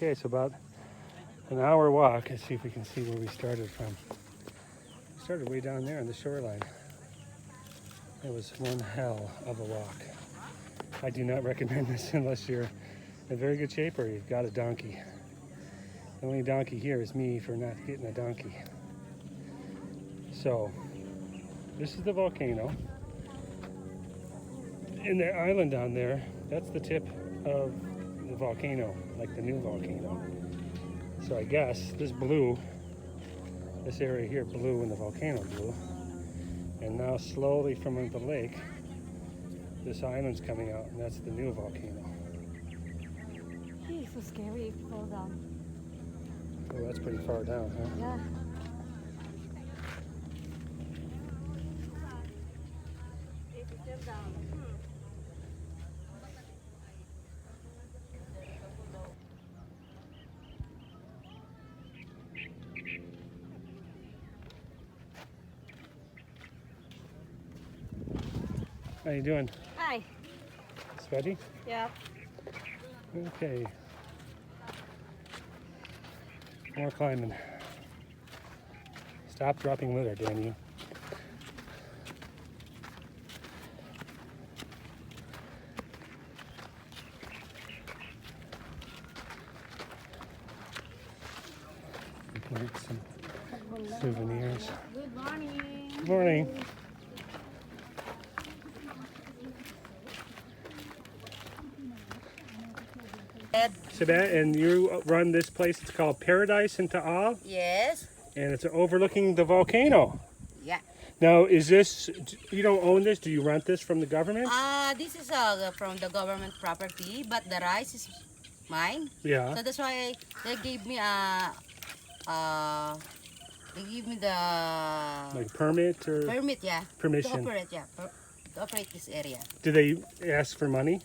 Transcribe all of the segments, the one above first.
Okay, so about an hour walk. Let's see if we can see where we started from. We started way down there on the shoreline. It was one hell of a walk. I do not recommend this unless you're in very good shape or you've got a donkey. The only donkey here is me for not getting a donkey. So, this is the volcano. In the island down there, that's the tip of the volcano, like the new volcano. So I guess this blew, this area here blew when the volcano blew. And now slowly from the lake, this island's coming out, and that's the new volcano. It's so scary if you fall down. Oh, that's pretty far down, huh? Yeah. If you step down. How you doing? Hi. Sweaty? Yep. Okay. More climbing. Stop dropping litter, damn you. You can get some souvenirs. Good morning. Good morning. And you run this place, it's called Paradise in Taal, Yes. and it's overlooking the volcano. Yeah. Now, is this, you don't own this, do you rent this from the government? This is from the government property, but the rice is mine. Yeah. So that's why they gave me the Like permit or permit, yeah. permission? To operate, yeah. To operate this area. Do they ask for money?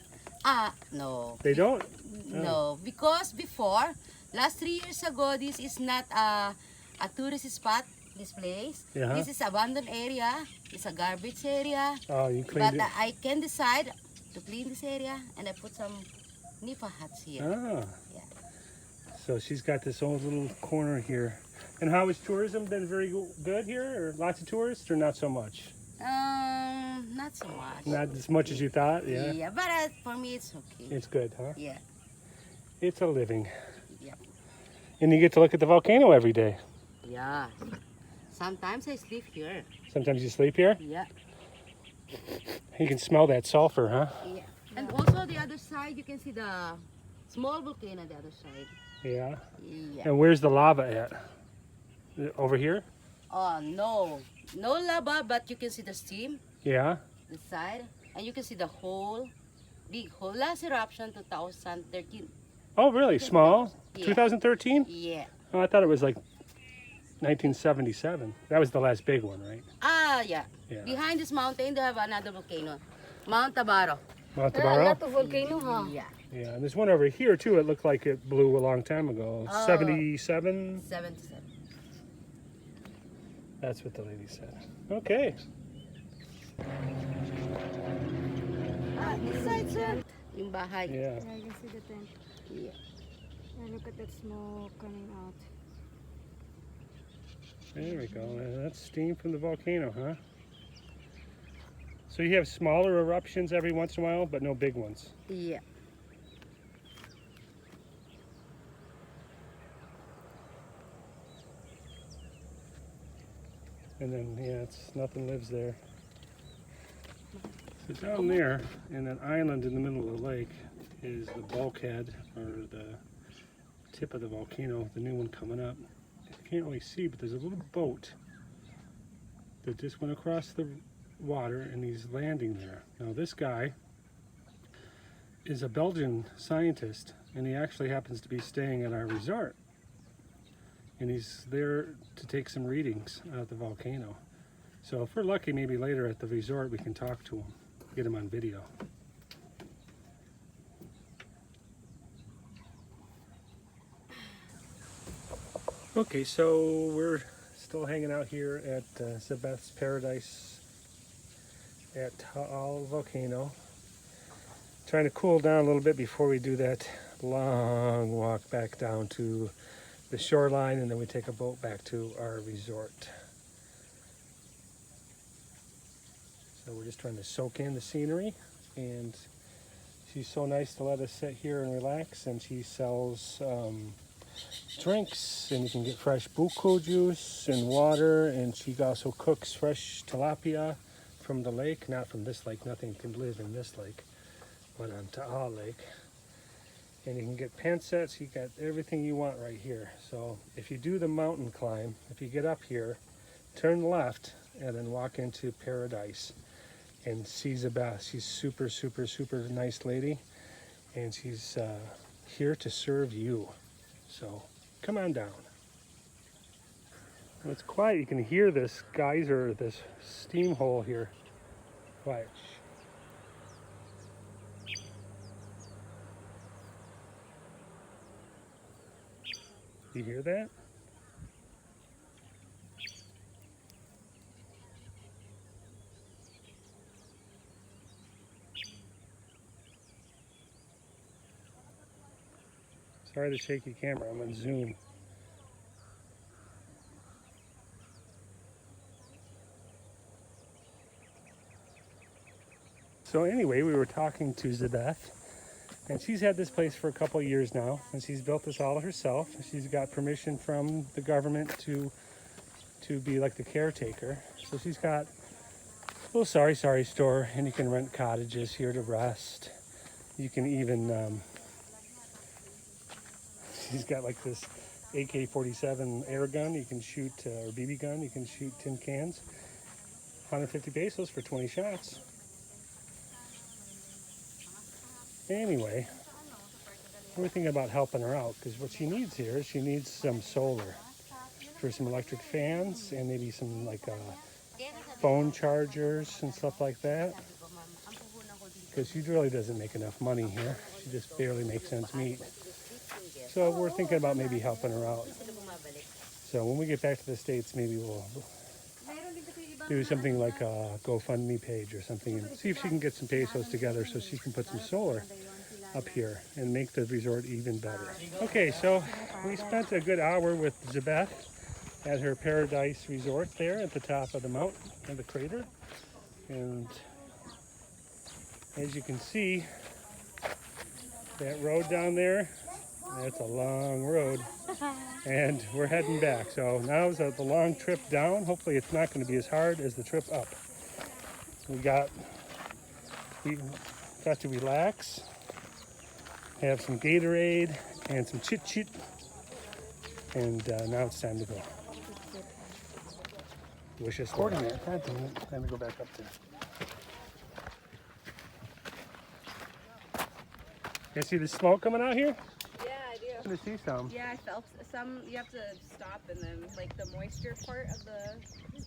No. They don't? No, because before, last 3 years ago, this is not a tourist spot, this place. Yeah. This is abandoned area. It's a garbage area. Oh, you cleaned But it? I can decide to clean this area, and I put some nipa huts here. Ah. Yeah. So she's got this old little corner here. And how has tourism been very good here? Or lots of tourists or not so much? Not so much. Not as much as you thought? Yeah. Yeah, but for me it's okay. It's good, huh? Yeah. It's a living. Yeah. And you get to look at the volcano every day. Yeah. Sometimes I sleep here. Sometimes you sleep here? Yeah. You can smell that sulfur, huh? Yeah. And also the other side, you can see the small volcano on the other side. Yeah. Yeah. And where's the lava at? Over here? Oh, no. No lava, but you can see the steam, Yeah. the side, and you can see the whole, big hole. Last eruption, 2013. Oh, really? Small? Yeah. 2013? Yeah. Oh, I thought it was like 1977. That was the last big one, right? Yeah. Yeah. Behind this mountain, they have another volcano, Mount Tabaro. Mount A Tabaro? lot of volcano, huh? Yeah. Yeah, and there's one over here too. It looked like it blew a long time ago. Oh. 77? 77. That's what the lady said. Okay. This side, sir. Yung bahay. Yeah. Yeah, you can see the tent. Yeah. Yeah, look at that smoke coming out. There we go. That's steam from the volcano, huh? So you have smaller eruptions every once in a while, but no big ones. Yeah. And then, yeah, it's nothing lives there. So down there, in that island in the middle of the lake, is the bulkhead, or the tip of the volcano, the new one coming up. You can't really see, but there's a little boat that just went across the water, and he's landing there. Now this guy is a Belgian scientist, and he actually happens to be staying at our resort. And he's there to take some readings at the volcano. So if we're lucky, maybe later at the resort we can talk to him, get him on video. Okay, so we're still hanging out here at Sebeth's Paradise at Taal Volcano. Trying to cool down a little bit before we do that long walk back down to the shoreline, and then we take a boat back to our resort. So we're just trying to soak in the scenery, and she's so nice to let us sit here and relax, and she sells drinks, and you can get fresh buko juice and water, and she also cooks fresh tilapia from the lake, not from this lake, nothing can live in this lake, but on Taal Lake. And you can get pen sets, you got everything you want right here. So if you do the mountain climb, if you get up here, turn left and then walk into Paradise and see Zabeth. She's super, super, super nice lady, and she's here to serve you. So come on down. When it's quiet, you can hear this geyser, this steam hole here. Quiet. You hear that? Sorry the shaky camera, I'm on Zoom. So anyway, we were talking to Zabeth, and she's had this place for a couple of years now, and she's built this all herself. She's got permission from the government to be like the caretaker. So she's got a little sorry store, and you can rent cottages here to rest. You can even, she's got like this AK-47 air gun you can shoot, or BB gun, you can shoot tin cans. 150 pesos for 20 shots. Anyway, we're thinking about helping her out, because what she needs here is she needs some solar for some electric fans and maybe some like phone chargers and stuff like that, because she really doesn't make enough money here. She just barely makes ends meet. So we're thinking about maybe helping her out. So when we get back to the States, maybe we'll do something like a GoFundMe page or something, and see if she can get some pesos together so she can put some solar up here and make the resort even better. Okay, so we spent a good hour with Zabeth at her Paradise Resort there at the top of the mountain and the crater. And as you can see, that road down there, that's a long road. And we're heading back. So now is the long trip down. Hopefully it's not going to be as hard as the trip up. We got to relax, have some Gatorade and some chit, and now it's time to go. Wish us recording that. God damn it. Time to go back up there. You see the smoke coming out here? Yeah, I do. I'm gonna see some. Yeah, I felt some. You have to stop, and then like the moisture part of the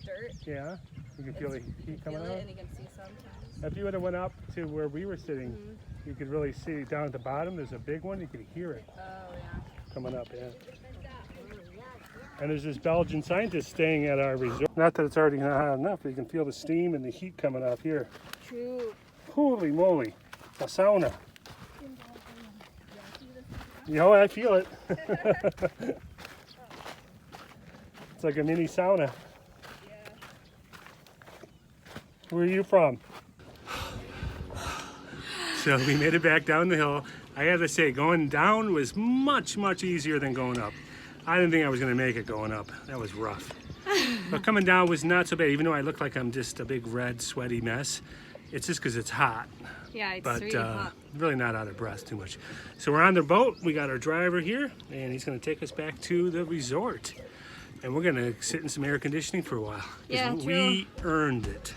dirt. Yeah, you can feel the heat coming Feel out. it, and you can see sometimes. If you would have went up to where we were sitting, you could really see down at the bottom. There's a big one. You could hear it Oh yeah. coming up. Yeah. And there's this Belgian scientist staying at our resort. Not that it's already not hot enough, but you can feel the steam and the heat coming up here. True. Holy moly, a sauna. You know, I feel it. It's like a mini sauna. Yeah. Where are you from? So we made it back down the hill. I had to say, going down was much, much easier than going up. I didn't think I was going to make it going up. That was rough. But coming down was not so bad, even though I look like I'm just a big red, sweaty mess. It's just because it's hot. Yeah, it's But really hot. really not out of breath too much. So we're on the boat. We got our driver here, and he's going to take us back to the resort. And we're going to sit in some air conditioning for a while. 'Cause Yeah, we earned it.